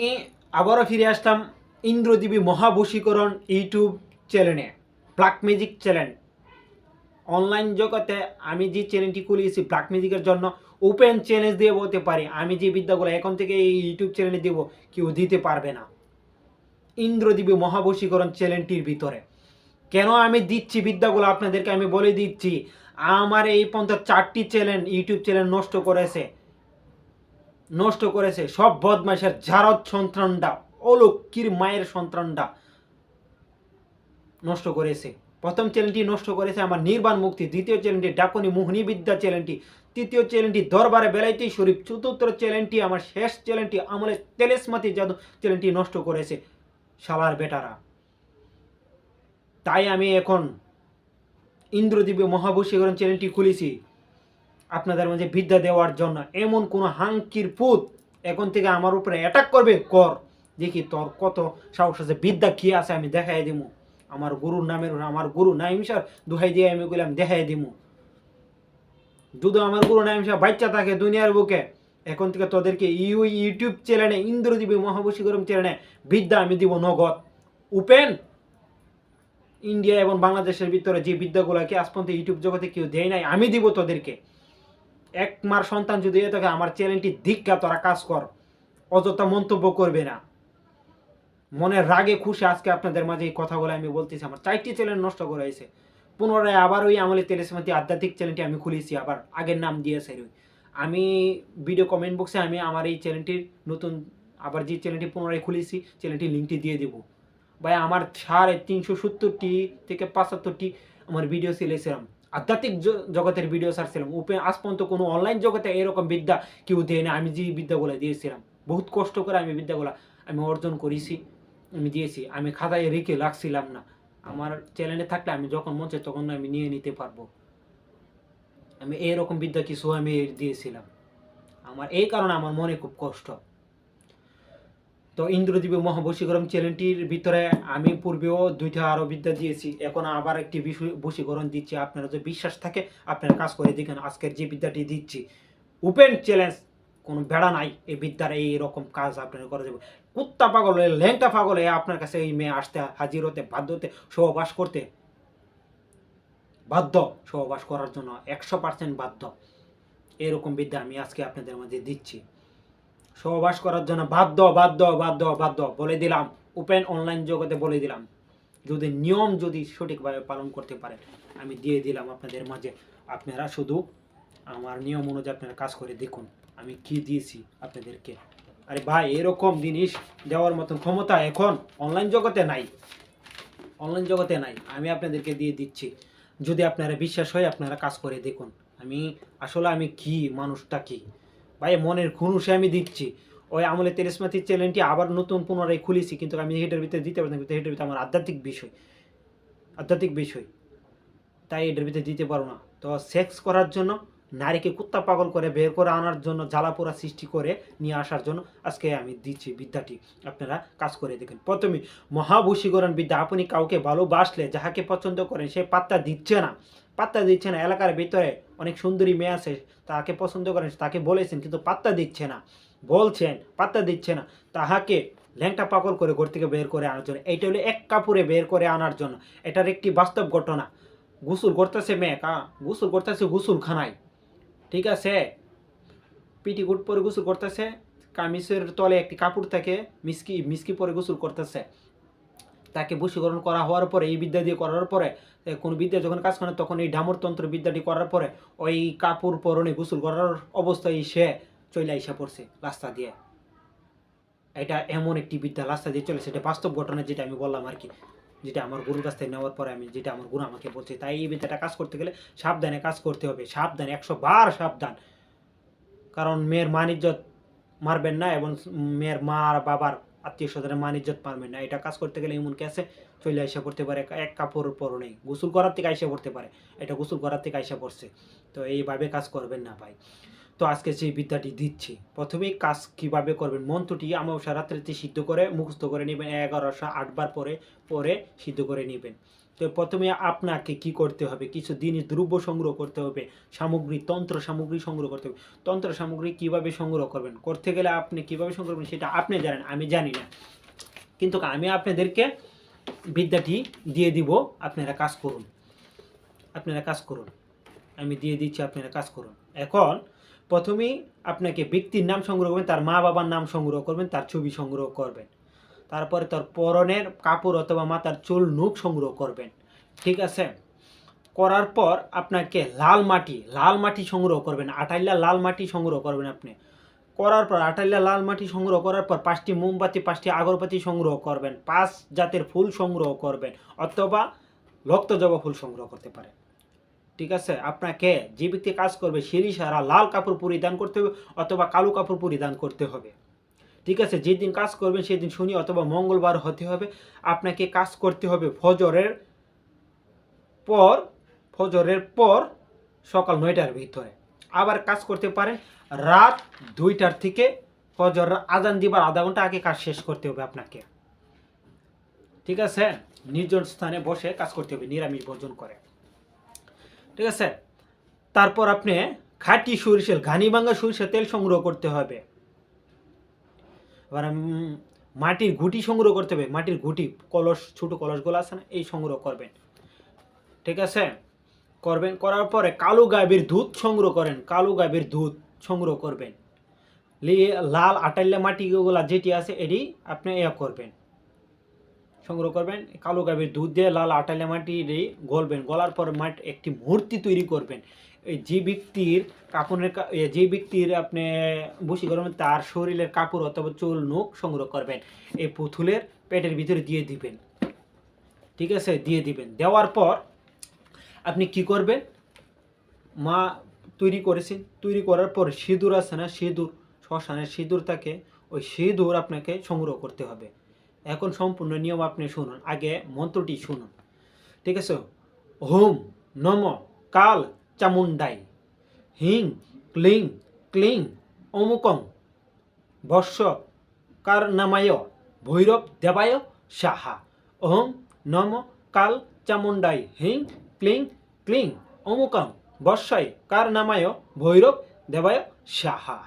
আমি আবারও ফিরে আসলাম ইন্দ্রদেবী মহাবশীকরণ ইউটিউব চ্যানেলে, ব্ল্যাক ম্যাজিক চ্যানেল। অনলাইন জগতে আমি যে চ্যানেলটি খুলিয়েছি ব্ল্যাক ম্যাজিকের জন্য, ওপেন চ্যালেঞ্জ দিয়ে বলতে পারি আমি যে বিদ্যাগুলো এখন থেকে এই ইউটিউব চ্যানেলে দেব কেউ দিতে পারবে না ইন্দ্রদেবী মহাবশীকরণ চ্যানেলটির ভিতরে। কেন আমি দিচ্ছি বিদ্যাগুলো আপনাদেরকে আমি বলে দিচ্ছি। আমার এই পর্যন্ত 4টি চ্যানেল ইউটিউব চ্যানেল নষ্ট করেছে সব বদমাইশের জারদ সন্তানরা, অলক্ষীর মায়ের সন্তানরা নষ্ট করেছে। প্রথম চ্যানেলটি নষ্ট করেছে আমার নির্বাণ মুক্তি, দ্বিতীয় চ্যানেলটি ডাকনি মোহিনী বিদ্যা চ্যানেলটি, তৃতীয় চ্যানেলটি দরবারে বেলাইতি শরীফ, চতুর্থ চ্যানেলটি আমার শেষ চ্যানেলটি আমলে তেলেসমাতি জাদু চ্যানেলটি নষ্ট করেছে শালার বেটারা। তাই আমি এখন ইন্দ্রদেবী মহাবশীকরণ চ্যানেলটি খুলেছি আপনাদের মাঝে বিদ্যা দেওয়ার জন্য। এমন কোনো হাঙ্কির পুত এখন থেকে আমার উপরে অ্যাটাক করবে, কর দেখি তোর কত সাহস আছে, বিদ্যা কি আছে আমি দেখাই দিব। আমার গুরুর নামের আমার গুরু নাইম স্যার দুহাই দিয়ে আমি বললাম দেখাই দিব। যদি আমার গুরু নাইম স্যার বাচ্চা থাকে দুনিয়ার বুকে, এখন থেকে তোদেরকে ইউটিউব চ্যানেলে ইন্দ্রদেবী মহাবশীকরণ চ্যানেলে বিদ্যা আমি দিব নগদ, ওপেন। ইন্ডিয়া এবং বাংলাদেশের ভিতরে যে বিদ্যাগুলোকে আজ পর্যন্ত ইউটিউব জগতে কেউ দেয় নাই, আমি দিব তোদেরকে। এক মার সন্তান যদি এ থাকে আমার চ্যানেলটি দীক্ষা তোরা কাজ কর, অযথা মন্তব্য করবে না। মনের রাগে খুশি আজকে আপনাদের মাঝে এই কথাগুলো আমি বলতেছি। আমার 4টি চ্যানেল নষ্ট করে হয়েছে, পুনরায় আবার ওই আমলে তেলেসমাতি আধ্যাত্মিক চ্যানেলটি আমি খুলেছি, আবার আগের নাম দিয়েছে। আমি ভিডিও কমেন্ট বক্সে আমি আমার এই চ্যানেলটির নতুন আবার যে চ্যানেলটি পুনরায় খুলেছি চ্যানেলটির লিঙ্কটি দিয়ে দেবো। ভাই আমার 370টি থেকে 75টি আমার ভিডিও ছেড়েছিলাম, আধ্যাত্মিক জগতের ভিডিও ছাড়ছিলাম। ওপেন আজ পর্যন্ত কোনো অনলাইন জগতে এরকম বিদ্যা কেউ দেয় না। আমি যে বিদ্যাগুলো দিয়েছিলাম বহুত কষ্ট করে আমি বিদ্যাগুলো আমি অর্জন করেছি, আমি দিয়েছি। আমি খাতায় রেখে লাগছিলাম না। আমার চ্যানেলে থাকলে আমি যখন মন চাই তখন আমি নিয়ে নিতে পারবো। আমি এরকম বিদ্যা কিছু আমি দিয়েছিলাম। আমার এই কারণে আমার মনে খুব কষ্ট। তো ইন্দ্রদেবী মহাবশীকরণ চ্যানেলটির ভিতরে আমি পূর্বেও 2টা আরও বিদ্যা দিয়েছি, এখন আবার একটি বশীকরণ দিচ্ছি। আপনারা যদি বিশ্বাস থাকে আপনারা কাজ করে দেখেন। আজকের যে বিদ্যাটি দিচ্ছি ওপেন চ্যালেঞ্জ, কোনো বেড়া নাই এই বিদ্যার এইরকম কাজ আপনারা করে দেবে। কুত্তা পাগল হয়ে ল্যাংটা পাগল হয়ে আপনার কাছে এই মেয়ে আসতে হাজির হতে বাধ্য, হতে সহবাস করতে বাধ্য, সহবাস করার জন্য 100% বাধ্য। এরকম বিদ্যা আমি আজকে আপনাদের মধ্যে দিচ্ছি। সহবাস করার জন্য বাধ্য বাধ্য বাধ্য বাধ্য বলে দিলাম, ওপেন অনলাইন জগতে বলে দিলাম। যদি নিয়ম যদি সঠিকভাবে পালন করতে পারেন আমি দিয়ে দিলাম আপনাদের মাঝে। আপনারা শুধু আমার নিয়ম অনুযায়ী আপনারা কাজ করে দেখুন আমি কি দিয়েছি আপনাদেরকে। আরে ভাই এরকম জিনিস দেওয়ার মতন ক্ষমতা এখন অনলাইন জগতে নাই, অনলাইন জগতে নাই। আমি আপনাদেরকে দিয়ে দিচ্ছি, যদি আপনারা বিশ্বাস হয় আপনারা কাজ করে দেখুন। আমি আসলে আমি কি মানুষটা কি ভাই, মনের খুনুসে আমি দিচ্ছি। ওই আমলে তেলেসমাতি চ্যানেলটি আবার নতুন পুনরায় খুলেছি, কিন্তু আমি হেডের ভিতরে দিতে পারতাম, কিন্তু হেডের ভিতরে আমার আধ্যাত্মিক বিষয়, তাই এটার ভিতরে দিতে পারো না। তো সেক্স করার জন্য নারীকে কুত্তা পাগল করে বের করে আনার জন্য, জ্বালাপোড়া সৃষ্টি করে নিয়ে আসার জন্য আজকে আমি দিচ্ছি বিদ্যাটি। আপনারা কাজ করে দেখেন। প্রথমে মহাবশীকরণ বিদ্যা। আপনি কাউকে ভালোবাসলে যাহাকে পছন্দ করেন সে পাত্তা দিচ্ছে না। এলাকার ভিতরে অনেক সুন্দরী মেয়ে আছে, তাকে পছন্দ করেন, তাকে বলেছেন কিন্তু পাত্তা দিচ্ছে না, বলছেন পাত্তা দিচ্ছে না। তাহাকে ল্যাংটা পাগল করে ঘর থেকে বের করে আনার জন্য, এইটা হলো এক কাপড়ে বের করে আনার জন্য। এটার একটি বাস্তব ঘটনা। গোসল করতেছে মেয়ে, গোসল করতেছে গোসলখানায়, ঠিক আছে, পিটিকুট পরে গোসল করতেছে, কামিজের তলে একটি কাপড় থাকে, মিসকি পরে গোসল করতেছে। তাকে বশীকরণ করা হওয়ার পরে, এই বিদ্যা দিয়ে করার পরে, কোন বিদ্যা যখন কাজ করে তখন এই ডামরতন্ত্র বিদ্যাটি করার পরে ওই কাপড় পরনে গোসল করার অবস্থায় সে চলে আইসা পড়ছে রাস্তা দিয়ে। এটা এমন একটি বিদ্যা রাস্তা দিয়ে চলে, সেটা বাস্তব ঘটনা, যেটা আমি বললাম আর কি, যেটা আমার গুরুর কাছ থেকে নেওয়ার পরে আমি, যেটা আমার গুরু আমাকে বলছে। তাই এই বিদ্যাটা কাজ করতে গেলে সাবধানে কাজ করতে হবে, সাবধান, 100 বার সাবধান। কারণ মেয়ের মান ইজ্জত মারবেন না, এবং মেয়ের মা আর বাবার আত্মীয় স্বজনের মান ইজ্জত মারবেন না। এটা কাজ করতে গেলে এমন কেসে চলে আইসা পড়তে পারে, এক কাপড় পরও নেই, গোসল করার থেকে আইসা পড়তে পারে। এটা গোসল করার থেকে আইসা পড়ছে, তো এইভাবে কাজ করবেন না ভাই। তো আজকে যে বিদ্যাটি দিচ্ছি, প্রথমেই কাজ কিভাবে করবেন, মন্ত্রটি অমাবস্যা রাত্রিতে সিদ্ধ করে মুখস্থ করে নেবেন, 1108 বার পরে সিদ্ধ করে নেবেন। তো প্রথমে আপনাকে কি করতে হবে, কিছু জিনিস দ্রব্য সংগ্রহ করতে হবে, সামগ্রী, তন্ত্র সামগ্রী সংগ্রহ করতে হবে। তন্ত্র সামগ্রী কিভাবে সংগ্রহ করবেন, করতে গেলে আপনি কিভাবে সংগ্রহ করবেন সেটা আপনি জানেন, আমি জানি না, কিন্তু আমি আপনাদেরকে বিদ্যাটি দিয়ে দিব, আপনারা কাজ করুন, আপনারা কাজ করুন, আমি দিয়ে দিচ্ছি, আপনারা কাজ করুন। এখন প্রথমেই আপনাকে ব্যক্তির নাম সংগ্রহ করবেন, তার মা বাবার নাম সংগ্রহ করবেন, তার ছবি সংগ্রহ করবেন, তারপরে তার পরনের কাপড় অথবা মাথার চুল নখ সংগ্রহ করবেন, ঠিক আছে। করার পর আপনাকে লাল মাটি সংগ্রহ করবেন, আটাইলা লাল মাটি সংগ্রহ করবেন আপনি। করার পর আটাইলা লাল মাটি সংগ্রহ করার পর 5টি মোমবাতি, 5টি আগরবাতি সংগ্রহ করবেন, 5 জাতের ফুল সংগ্রহ করবেন, অথবা রক্তজবা ফুল সংগ্রহ করতে পারেন, ঠিক আছে। আপনাকে যে ব্যক্তি কাজ করবে সেই সারা লাল কাপড় পরিধান করতে হবে অথবা কালো কাপড় পরিধান করতে হবে, ঠিক আছে। যেদিন কাজ করবেন সেদিন শনি অথবা মঙ্গলবার হতে হবে। আপনাকে কাজ করতে হবে ফজরের পর সকাল 9টার ভিতরে। আবার কাজ করতে পারেন রাত 2টার থেকে ফজর আজান দিবার আধা ঘন্টা আগে কাজ শেষ করতে হবে আপনাকে, ঠিক আছে। নির্জন স্থানে বসে কাজ করতে হবে, নিরামিষ ভোজন করে, ঠিক আছে। তারপর আপনি খাঁটি সরিষার ঘানি ভাঙা সরিষার তেল সংগ্রহ করতে হবে। এবার মাটির ঘুটি সংগ্রহ করতে হবে, মাটির ঘুটি, কলস, ছোট কলসগুলো আছে না, এই সংগ্রহ করবেন, ঠিক আছে। করার পরে কালো গাভীর দুধ সংগ্রহ করেন, কালো গাভীর দুধ সংগ্রহ করবেন, লাল আটাইলা মাটিগুলা যেটি আছে এটি আপনি করবেন, সংগ্রহ করবেন। কালো গাভীর দুধ দিয়ে লাল আটাইলা মাটি গলবেন, গলার পর একটি মূর্তি তৈরি করবেন। যে ব্যক্তির কাপড়ের যে ব্যক্তির আপনি বসি করবেন তার শরীরের কাপড় অথবা চুল নখ সংগ্রহ করবেন, এই পুতুলের পেটের ভিতরে দিয়ে দিবেন, ঠিক আছে, দিয়ে দিবেন। দেওয়ার পর আপনি কি করবেন, মা তৈরি করেছেন, তৈরি করার পর সিঁদুর আছে না, সিঁদুর, শ্মশানের সিঁদুর থাকে, ওই সিঁদুর আপনাকে সংগ্রহ করতে হবে। এখন সম্পূর্ণ নিয়ম আপনি শুনুন, আগে মন্ত্রটি শুনুন, ঠিক আছে। হোম নম কাল চামুন্ডাই হিং ক্লিং ক্লিং অমুকং বর্ষ কার নামায় ভৈরব দেবায় সাহা। ওম নম কাল চামুন্ডাই হিং ক্লিং ক্লিং অমুকং বর্ষায় কার নামায় ভৈরব দেবায় সাহা।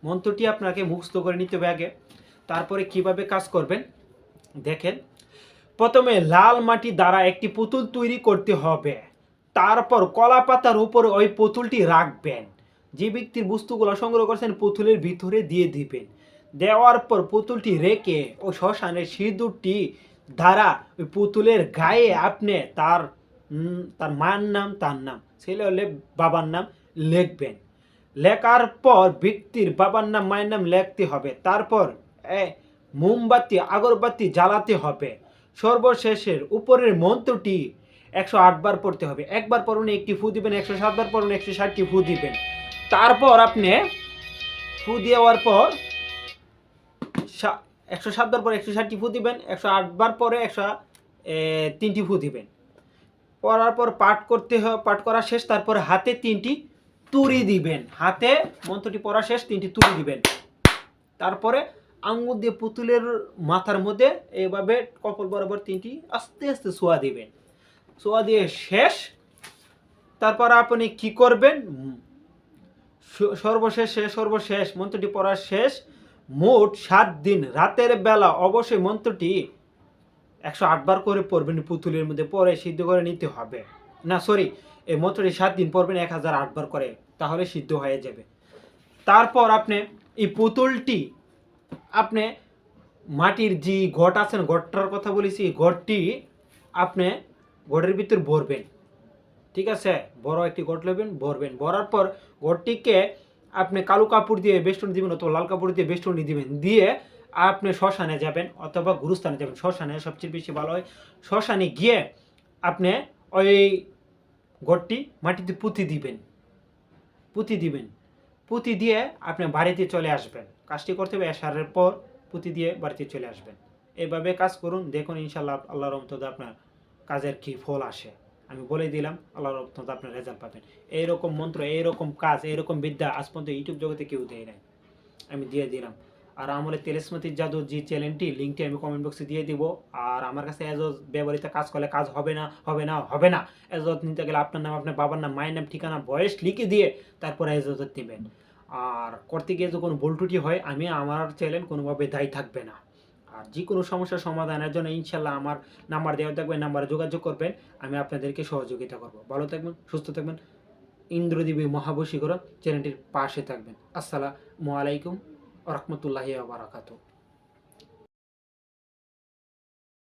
মন্ত্রটি আপনাকে মুখস্থ করে নিতে হবে আগে। তারপরে কিভাবে কাজ করবেন দেখেন। প্রথমে লাল মাটি দ্বারা একটি পুতুল তৈরি করতে হবে, তারপর কলা পাতার উপরে ওই পুতুলটি রাখবেন, যে ব্যক্তির বস্তুগুলো সংগ্রহ করছেন পুতুলের ভিতরে দিয়ে দিবেন। দেওয়ার পর পুতুলটি রেখে ও শ্মশানের সিঁদুরটি দ্বারা ওই পুতুলের গায়ে আপনি তার মার নাম, তার নাম, ছেলে হলে বাবার নাম লিখবেন। লেখার পর ব্যক্তির বাবার নাম, মায়ের নাম লিখতে হবে। তারপর মোমবাতি আগরবাতি জ্বালাতে হবে। সর্বশেষের উপরের মন্ত্রটি 108 বার পড়তে হবে। একবার পড়ুন একটি ফু দিবেন, 107 বার পড়ুন 160টি ফু দিবেন। তারপর আপনি ফু দেওয়ার পর 107 বার পরে 160টি ফু দিবেন, 108 বার পরে 103টি ফু দিবেন। পড়ার পর পাঠ করা শেষ, তারপরে হাতে 3টি তুড়ি দিবেন, হাতে মন্ত্রটি পড়া শেষ 3টি তুড়ি দিবেন। তারপরে আঙ্গুল দিয়ে পুতুলের মাথার মধ্যে এইভাবে কপাল বরাবর 3টি আস্তে আস্তে ছোঁয়া দিবেন, ছোঁয়া দিয়ে শেষ। তারপর আপনি কি করবেন, সর্বশেষ মন্ত্রটি পড়া শেষ। মোট 7 দিন রাতের বেলা অবশ্যই মন্ত্রটি 108 বার করে পড়বেন, পুতুলের মধ্যে পরে সিদ্ধ করে নিতে হবে। না সরি, এই মন্ত্রটি 7 দিন পড়বেন 1008 বার করে, তাহলে সিদ্ধ হয়ে যাবে। তারপর আপনি এই পুতুলটি আপনি মাটির যে ঘট আছেন, ঘরটার কথা বলেছি, ঘরটি আপনি ঘরের ভিতর ভরবেন, ঠিক আছে। বড় একটি ঘট নেবেন, ভরার পর ঘরটিকে আপনি কালো কাপড় দিয়ে বেষ্টনী দিবেন অথবা লাল কাপড় দিয়ে বেষ্টনী দিবেন, দিয়ে আপনি শ্মশানে যাবেন অথবা গুরুস্থানে যাবেন। শ্মশানে সবচেয়ে বেশি ভালো হয়। শ্মশানে গিয়ে আপনি ওই ঘরটি মাটিতে পুঁতি দিবেন, পুঁতি দিয়ে আপনি বাড়িতে চলে আসবেন। কাজটি করতে হবে এশারের পর পুঁতি দিয়ে বাড়িতে চলে আসবেন। এইভাবে কাজ করুন, দেখুন ইনশাল্লাহ আল্লাহর রহমতে আপনার কাজের কি ফল আসে। আমি বলে দিলাম, আল্লাহর রহমতে আপনার রেজাল্ট পাবেন। এইরকম মন্ত্র, এইরকম কাজ, এইরকম বিদ্যা আজ পর্যন্ত ইউটিউব জগতে কেউ দেয় নাই, আমি দিয়ে দিলাম। আর আমলে তেলেসমাতি জাদু যে চ্যানেলটি লিঙ্কটি আমি কমেন্ট বক্সে দিয়ে দিব। আর আমার কাছে এজজ ব্যবহৃত কাজ করলে কাজ হবে না হবে না হবে না। এজজ নিতে গেলে আপনার নাম, আপনার বাবার নাম, মায়ের নাম, ঠিকানা, বয়স লিখে দিয়ে তারপরে এজজত নেবেন। আর করতে গিয়ে যদি কোনো ভুল ত্রুটি হয়, আমি আমার চ্যানেল কোনোভাবে দায়ী থাকবে না। আর যে কোনো সমস্যার সমাধানের জন্য ইনশাল্লাহ আমার নাম্বার দেওয়া থাকবে, নাম্বারে যোগাযোগ করবেন, আমি আপনাদেরকে সহযোগিতা করব। ভালো থাকবেন, সুস্থ থাকবেন, ইন্দ্রদেবী মহাবশীকরণ চ্যানেলটির পাশে থাকবেন। আসসালামু আলাইকুম ওয়া রাহমাতুল্লাহি ওয়া বারাকাতুহু।